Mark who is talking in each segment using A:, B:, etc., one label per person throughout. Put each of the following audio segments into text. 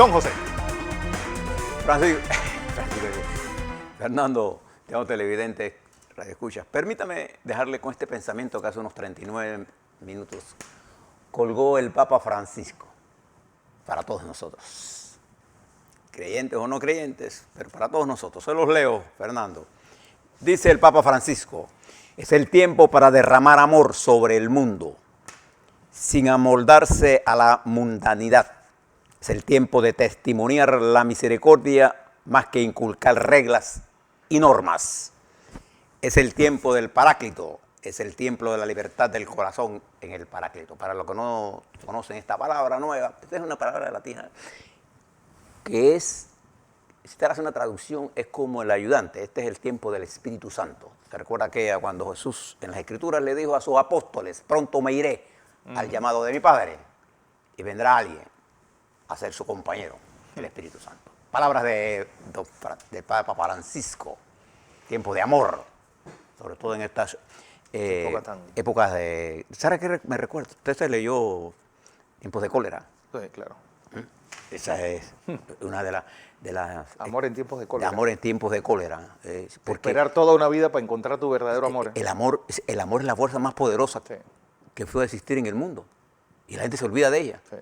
A: Don José.
B: Fernando, tengo televidentes, radioescuchas. Permítame dejarle con este pensamiento que hace unos 39 minutos colgó el Papa Francisco para todos nosotros. Creyentes o no creyentes, pero para todos nosotros. Se los leo, Fernando. Dice el Papa Francisco: es el tiempo para derramar amor sobre el mundo, sin amoldarse a la mundanidad. Es el tiempo de testimoniar la misericordia más que inculcar reglas y normas. Es el tiempo del Paráclito, es el tiempo de la libertad del corazón en el Paráclito. Para los que no conocen esta palabra nueva, esta es una palabra latina que es, si te hace una traducción, es como el ayudante. Este es el tiempo del Espíritu Santo. Se recuerda que cuando Jesús en las Escrituras le dijo a sus apóstoles: pronto me iré al llamado de mi Padre y vendrá alguien a ser su compañero, el Espíritu Santo. Palabras de Papa Francisco. Tiempo de amor, sobre todo en estas épocas de... ¿Sabe qué me recuerda? Usted se leyó Tiempos de cólera.
A: Sí, claro.
B: Esa es una de las...
A: Amor en tiempos de cólera.
B: De amor en tiempos de cólera.
A: Porque esperar toda una vida para encontrar tu verdadero amor.
B: El amor es la fuerza más poderosa que puede existir en el mundo. Y la gente se olvida de ella.
A: Sí.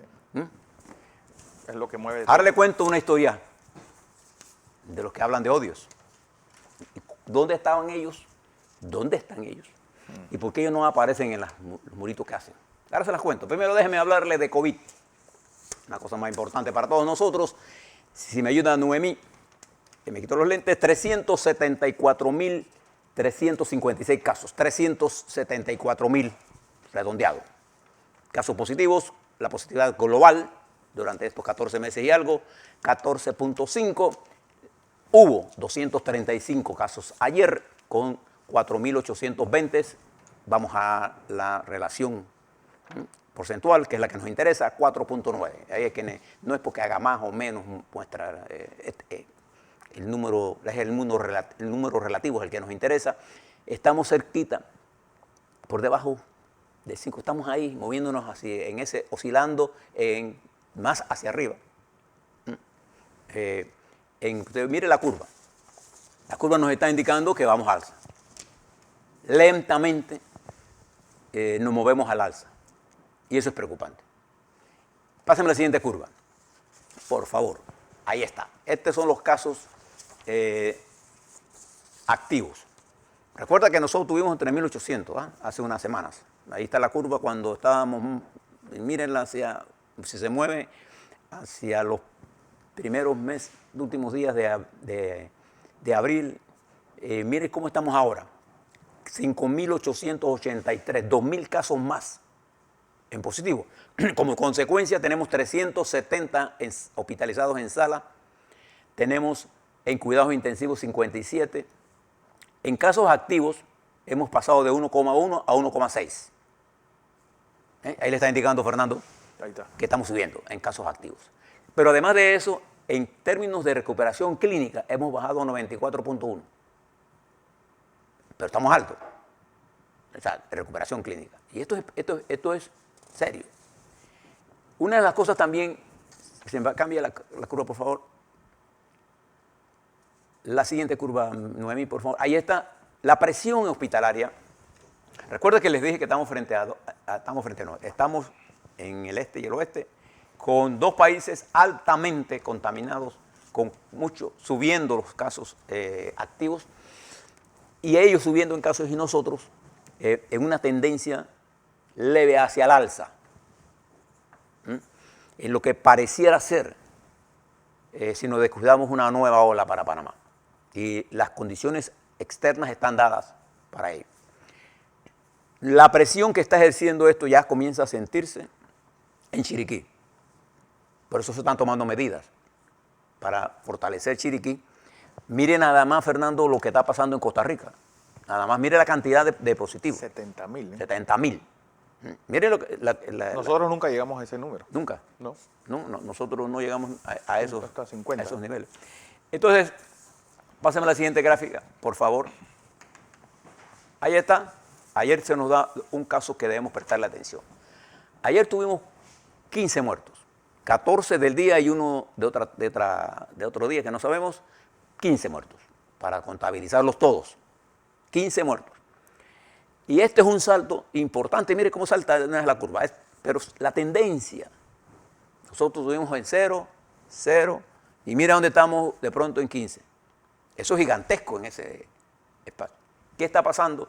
A: Es lo que mueve.
B: Ahora le cuento una historia de los que hablan de odios. ¿Dónde estaban ellos? ¿Dónde están ellos? ¿Y por qué ellos no aparecen en los muritos que hacen? Ahora se las cuento. Primero déjenme hablarle de COVID. Una cosa más importante para todos nosotros. Si me ayuda Noemí, que me quitó los lentes, 374.356 casos. 374.000 redondeado. Casos positivos, la positividad global durante estos 14 meses y algo, 14.5. Hubo 235 casos ayer con 4.820. Vamos a la relación porcentual, que es la que nos interesa, 4.9. Ahí es que no es porque haga más o menos muestra el número, es el número relativo es el que nos interesa. Estamos cerquita, por debajo de 5. Estamos ahí moviéndonos así, oscilando más hacia arriba. Mire la curva. La curva nos está indicando que vamos al alza. Lentamente nos movemos al alza. Y eso es preocupante. Pásenme la siguiente curva. Por favor. Ahí está. Estos son los casos activos. Recuerda que nosotros tuvimos 3.800 hace unas semanas. Ahí está la curva cuando estábamos, mírenla si se mueve hacia los primeros meses, últimos días de abril. Miren cómo estamos ahora. 5.883, 2.000 casos más en positivo. Como consecuencia tenemos 370 hospitalizados en sala, tenemos en cuidados intensivos 57. En casos activos hemos pasado de 1,1 a 1,6. Ahí le está indicando Fernando que estamos subiendo en casos activos. Pero además de eso, en términos de recuperación clínica, hemos bajado a 94.1. Pero estamos altos. O sea, de recuperación clínica. Y esto es serio. Una de las cosas también, cambia la curva, por favor. La siguiente curva, Noemí, por favor. Ahí está la presión hospitalaria. Recuerda que les dije que estamos en el este y el oeste, con dos países altamente contaminados, con mucho, subiendo los casos activos, y ellos subiendo en casos y nosotros en una tendencia leve hacia el alza. En lo que pareciera ser, si nos descuidamos, una nueva ola para Panamá. Y las condiciones externas están dadas para ello. La presión que está ejerciendo esto ya comienza a sentirse en Chiriquí. Por eso se están tomando medidas para fortalecer Chiriquí. Mire nada más, Fernando, lo que está pasando en Costa Rica. Nada más, mire la cantidad de positivos.
A: 70.000.
B: 70.000. Mire lo que...
A: Nosotros nunca llegamos a ese número.
B: Nunca.
A: No.
B: No, nosotros no llegamos a esos,
A: hasta 50.
B: a esos niveles. Entonces, pásame la siguiente gráfica, por favor. Ahí está. Ayer se nos da un caso que debemos prestarle atención. Ayer tuvimos 15 muertos. 14 del día y uno de otro día que no sabemos, 15 muertos, para contabilizarlos todos. 15 muertos. Y este es un salto importante. Mire cómo salta la curva. Pero la tendencia, nosotros estuvimos en 0, 0, y mira dónde estamos de pronto en 15. Eso es gigantesco en ese espacio. ¿Qué está pasando?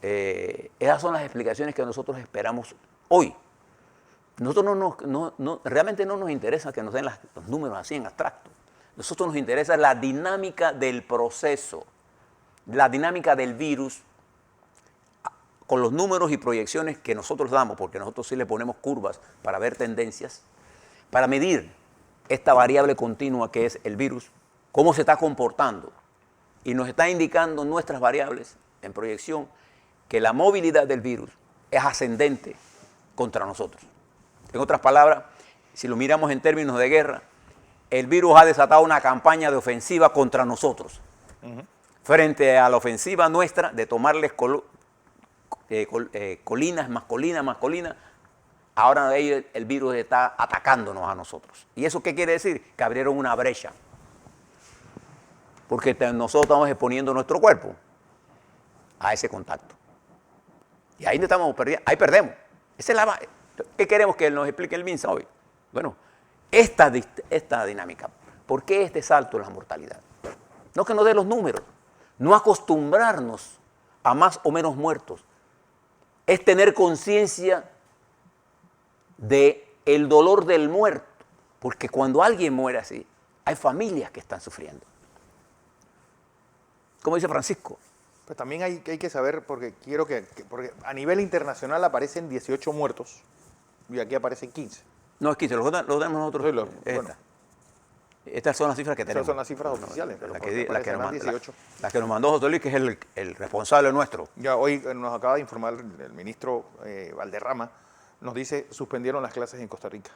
B: Esas son las explicaciones que nosotros esperamos hoy. Nosotros realmente no nos interesa que nos den los números así en abstracto. Nosotros nos interesa la dinámica del proceso, la dinámica del virus, con los números y proyecciones que nosotros damos, porque nosotros sí le ponemos curvas para ver tendencias, para medir esta variable continua que es el virus, cómo se está comportando. Y nos está indicando nuestras variables en proyección que la movilidad del virus es ascendente contra nosotros. En otras palabras, si lo miramos en términos de guerra, el virus ha desatado una campaña de ofensiva contra nosotros. Frente a la ofensiva nuestra de tomarles colinas, más colinas, más colinas, ahora el virus está atacándonos a nosotros. ¿Y eso qué quiere decir? Que abrieron una brecha. Porque nosotros estamos exponiendo nuestro cuerpo a ese contacto. Y ahí estamos perdiendo, ahí perdemos. Esa es la base. ¿Qué queremos que nos explique el MINSA hoy? Bueno, esta dinámica. ¿Por qué este salto en la mortalidad? No que nos dé los números, no acostumbrarnos a más o menos muertos. Es tener conciencia del dolor del muerto. Porque cuando alguien muere así, hay familias que están sufriendo. Como dice Francisco.
A: Pues también hay que saber, porque porque a nivel internacional aparecen 18 muertos y aquí aparecen 15.
B: No, es 15, lo tenemos nosotros.
A: Sí, bueno.
B: Estas son las cifras que tenemos.
A: Esas son las cifras oficiales.
B: Las que nos mandó José Luis, que es el responsable nuestro.
A: Ya hoy nos acaba de informar el ministro Valderrama, nos dice, suspendieron las clases en Costa Rica.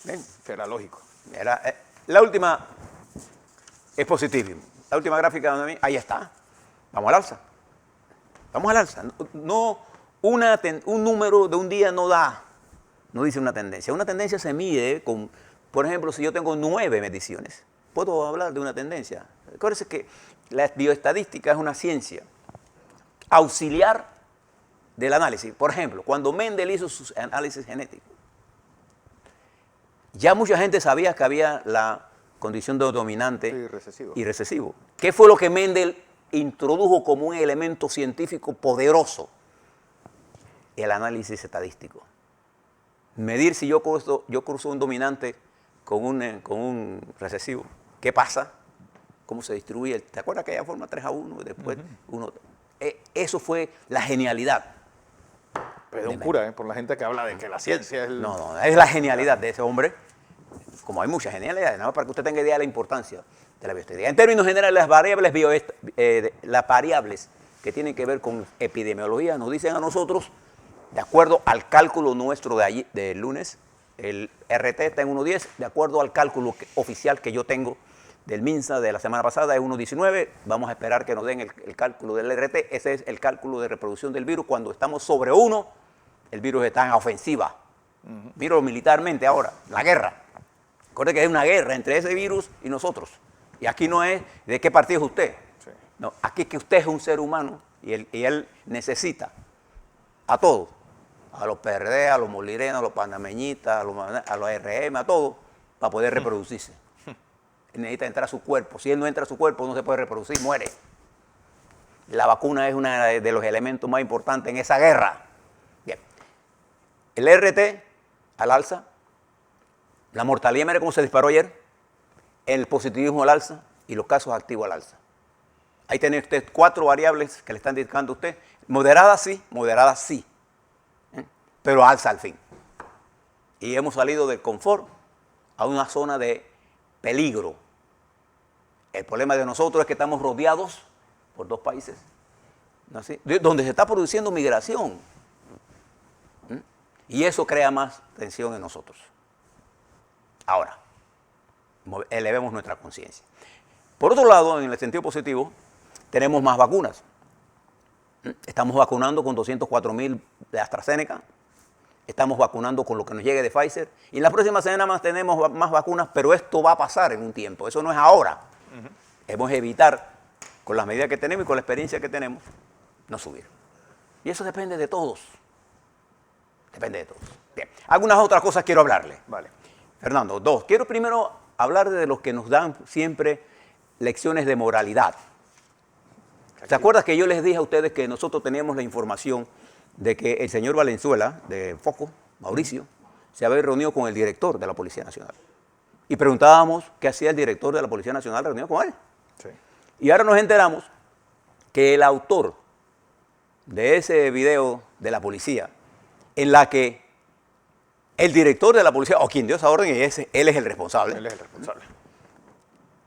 B: Bien.
A: Será lógico.
B: La última es positivo. La última gráfica de mí, ahí está. Vamos al alza. Vamos al alza. No, un número de un día no dice una tendencia. Una tendencia se mide con, por ejemplo, si yo tengo 9 mediciones, puedo hablar de una tendencia. Acuérdense que la bioestadística es una ciencia auxiliar del análisis. Por ejemplo, cuando Mendel hizo sus análisis genéticos, ya mucha gente sabía que había la condición de dominante y recesivo. ¿Qué fue lo que Mendel introdujo como un elemento científico poderoso? El análisis estadístico. Medir si yo cruzo un dominante con un recesivo. ¿Qué pasa? ¿Cómo se distribuye? ¿Te acuerdas que ella forma 3-1 y después 1? Eso fue la genialidad.
A: Pero un cura, por la gente que habla de que la ciencia es
B: No, es la genialidad de ese hombre. Como hay muchas genialidades, nada más para que usted tenga idea de la importancia de la bioestadística. En términos generales, las variables que tienen que ver con epidemiología nos dicen a nosotros, de acuerdo al cálculo nuestro del lunes, el RT está en 1.10, de acuerdo al cálculo oficial que yo tengo del MINSA de la semana pasada es 1.19, vamos a esperar que nos den el cálculo del RT, ese es el cálculo de reproducción del virus. Cuando estamos sobre 1, el virus está en ofensiva. Míralo militarmente ahora, la guerra. Recuerde que hay una guerra entre ese virus y nosotros. Y aquí no es de qué partido es usted. Sí. No, aquí es que usted es un ser humano y él necesita a todos. A los PRD, a los molirenos, a los panameñitas, a los RM, a todos, para poder reproducirse. Él necesita entrar a su cuerpo. Si él no entra a su cuerpo, no se puede reproducir, muere. La vacuna es uno de los elementos más importantes en esa guerra. Bien. El RT al alza. La mortalidad, mire cómo se disparó ayer. El positivismo al alza y los casos activos al alza. Ahí tiene usted 4 variables que le están indicando a usted. Moderada sí, pero alza al fin. Y hemos salido del confort a una zona de peligro. El problema de nosotros es que estamos rodeados por 2 países, ¿no? ¿Sí? Donde se está produciendo migración. Y eso crea más tensión en nosotros. Ahora, elevemos nuestra conciencia. Por otro lado, en el sentido positivo, tenemos más vacunas. Estamos vacunando con 204.000 de AstraZeneca, Estamos vacunando con lo que nos llegue de Pfizer. Y en la próxima semana más tenemos más vacunas, pero esto va a pasar en un tiempo. Eso no es ahora. Debemos evitar, con las medidas que tenemos y con la experiencia que tenemos, no subir. Y eso depende de todos. Depende de todos. Bien. Algunas otras cosas quiero hablarle.
A: Vale.
B: Fernando, dos. Quiero primero hablar de los que nos dan siempre lecciones de moralidad. ¿Se acuerdan que yo les dije a ustedes que nosotros teníamos la información de que el señor Valenzuela, de Foco, Mauricio, se había reunido con el director de la Policía Nacional? Y preguntábamos qué hacía el director de la Policía Nacional reunido con él.
A: Sí.
B: Y ahora nos enteramos que el autor de ese video de la policía, en la que el director de la policía, o quien dio esa orden, y él es el responsable,
A: Él es el responsable.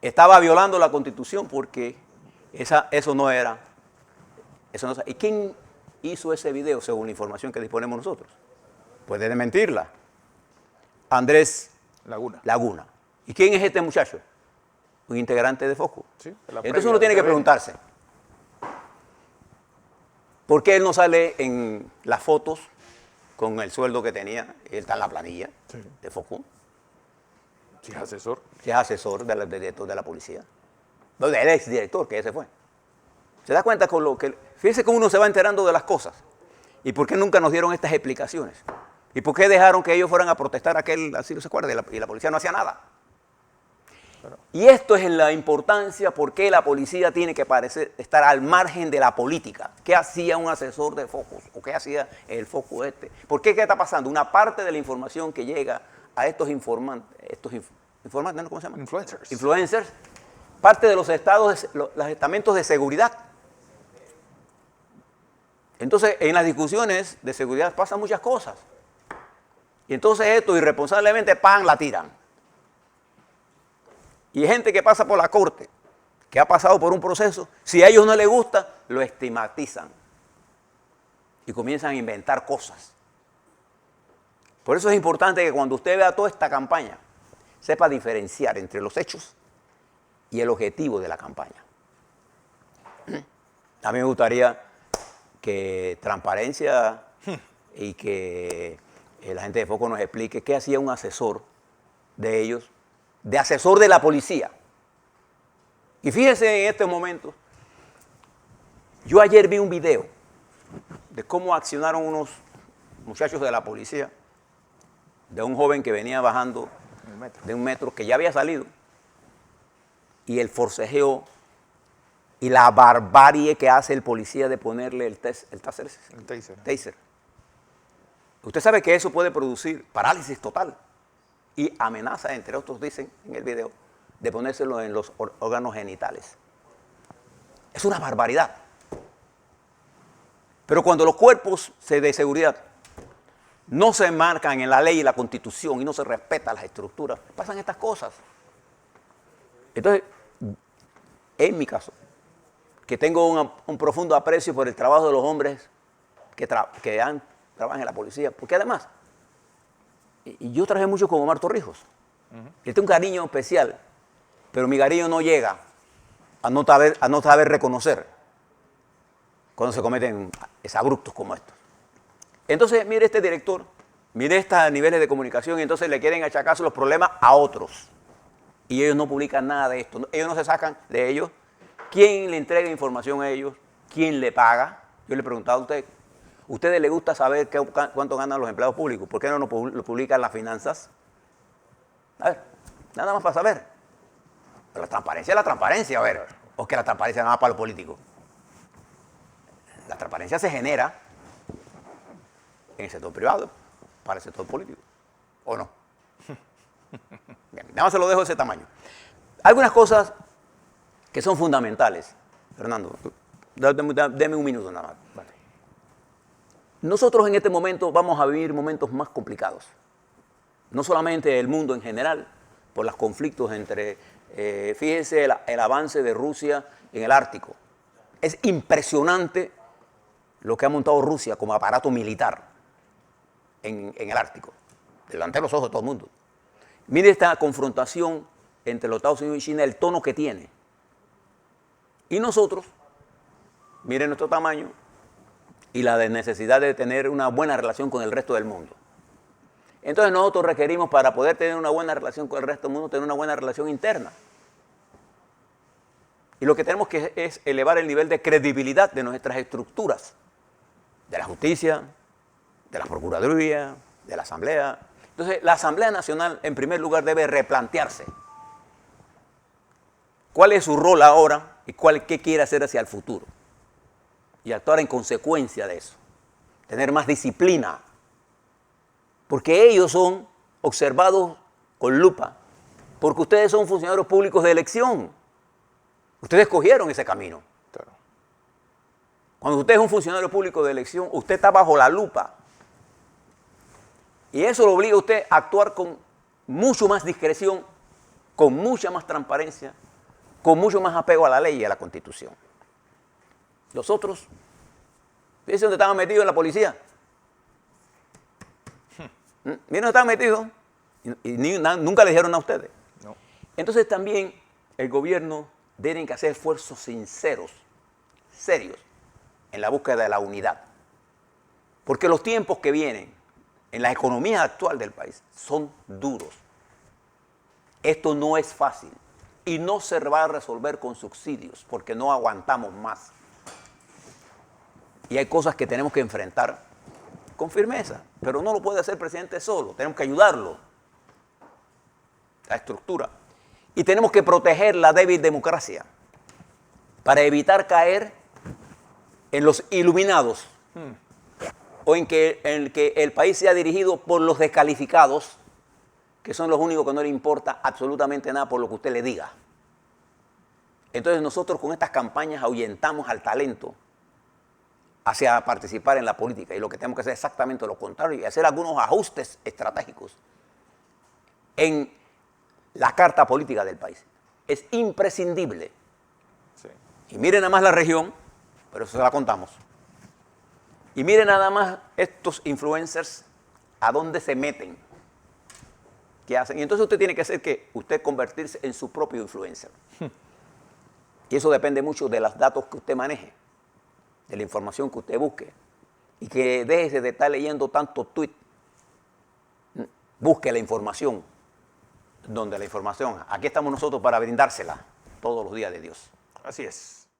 B: estaba violando la Constitución porque eso no era. ¿Y quién hizo ese video según la información que disponemos nosotros? Puede desmentirla. Andrés Laguna. ¿Y quién es este muchacho? Un integrante de Foco.
A: Sí,
B: Entonces uno tiene que preguntarse, ¿por qué él no sale en las fotos con el sueldo que tenía? Él está en la planilla de Foco.
A: Si es asesor.
B: Si es asesor del director de la policía. No, del exdirector, que ese fue. ¿Se da cuenta con lo que... Fíjese cómo uno se va enterando de las cosas. ¿Y por qué nunca nos dieron estas explicaciones? ¿Y por qué dejaron que ellos fueran a protestar aquel, así no se acuerda, y la policía no hacía nada? Y esto es la importancia por qué la policía tiene que estar al margen de la política. ¿Qué hacía un asesor de Focus? ¿O qué hacía el Focus este? ¿Por qué? ¿Qué está pasando? Una parte de la información que llega a estos informantes, informantes, ¿no? ¿Cómo se llaman? Influencers. Parte de los estamentos de seguridad. Entonces, en las discusiones de seguridad pasan muchas cosas. Y entonces esto irresponsablemente, ¡pam!, la tiran. Y gente que pasa por la corte, que ha pasado por un proceso, si a ellos no les gusta, lo estigmatizan. Y comienzan a inventar cosas. Por eso es importante que cuando usted vea toda esta campaña, sepa diferenciar entre los hechos y el objetivo de la campaña. A mí me gustaría que transparencia y que la gente de Foco nos explique qué hacía un asesor de ellos, de asesor de la policía. Y fíjense en este momento, yo ayer vi un video de cómo accionaron unos muchachos de la policía, de un joven que venía bajando de un metro que ya había salido, y el forcejeo y la barbarie que hace el policía de ponerle el taser. Usted sabe que eso puede producir parálisis total y amenaza, entre otros dicen en el video, de ponérselo en los órganos genitales. Es una barbaridad. Pero cuando los cuerpos de seguridad no se enmarcan en la ley y la Constitución y no se respetan las estructuras, pasan estas cosas. Entonces, en mi caso, que tengo un profundo aprecio por el trabajo de los hombres que trabajan en la policía, porque además, y yo trabajé mucho con Omar Torrijos. Yo tengo un cariño especial, pero mi cariño no llega a no saber reconocer cuando se cometen exabruptos como estos. Entonces, mire este director, mire estos niveles de comunicación, y entonces le quieren achacar los problemas a otros. Y ellos no publican nada de esto. Ellos no se sacan de ellos. ¿Quién le entrega información a ellos? ¿Quién le paga? Yo le he preguntado a usted. ¿A ustedes les gusta saber cuánto ganan los empleados públicos? ¿Por qué no lo publican las finanzas? A ver, nada más para saber. Pero la transparencia es la transparencia, a ver. ¿O es que la transparencia nada más para los políticos? La transparencia se genera en el sector privado, para el sector político. ¿O no? Bien, nada más se lo dejo de ese tamaño. Algunas cosas que son fundamentales. Fernando, deme un minuto nada más. Vale. Nosotros en este momento vamos a vivir momentos más complicados. No solamente el mundo en general, por los conflictos entre, fíjense el avance de Rusia en el Ártico. Es impresionante lo que ha montado Rusia como aparato militar en el Ártico, delante de los ojos de todo el mundo. Mire esta confrontación entre los Estados Unidos y China, el tono que tiene. Y nosotros, miren nuestro tamaño y la necesidad de tener una buena relación con el resto del mundo. Entonces nosotros requerimos, para poder tener una buena relación con el resto del mundo, tener una buena relación interna. Y lo que tenemos que es elevar el nivel de credibilidad de nuestras estructuras, de la justicia, de la procuraduría, de la asamblea. Entonces, la Asamblea Nacional, en primer lugar, debe replantearse cuál es su rol ahora y qué quiere hacer hacia el futuro. Y actuar en consecuencia de eso. Tener más disciplina. Porque ellos son observados con lupa. Porque ustedes son funcionarios públicos de elección. Ustedes escogieron ese camino.
A: Claro.
B: Cuando usted es un funcionario público de elección, usted está bajo la lupa. Y eso lo obliga a usted a actuar con mucho más discreción, con mucha más transparencia, con mucho más apego a la ley y a la Constitución. Los otros, fíjense dónde estaban metidos en la policía. Miren dónde estaban metidos y nunca le dijeron a ustedes.
A: No.
B: Entonces también el gobierno debe que hacer esfuerzos sinceros, serios, en la búsqueda de la unidad. Porque los tiempos que vienen en la economía actual del país son duros. Esto no es fácil y no se va a resolver con subsidios porque no aguantamos más. Y hay cosas que tenemos que enfrentar con firmeza, pero no lo puede hacer el presidente solo, tenemos que ayudarlo, la estructura. Y tenemos que proteger la débil democracia para evitar caer en los iluminados o en que el país sea dirigido por los descalificados, que son los únicos que no le importa absolutamente nada por lo que usted le diga. Entonces nosotros con estas campañas ahuyentamos al talento hacia participar en la política y lo que tenemos que hacer es exactamente lo contrario y hacer algunos ajustes estratégicos en la carta política del país. Es imprescindible.
A: Sí.
B: Y miren nada más la región, pero eso se la contamos. Y miren nada más estos influencers a dónde se meten, qué hacen. Y entonces usted tiene que hacer que usted convertirse en su propio influencer. Y eso depende mucho de los datos que usted maneje, de la información que usted busque. Y que déjese de estar leyendo tanto tweet. Busque la información. Donde la información, aquí estamos nosotros para brindársela todos los días de Dios.
A: Así es.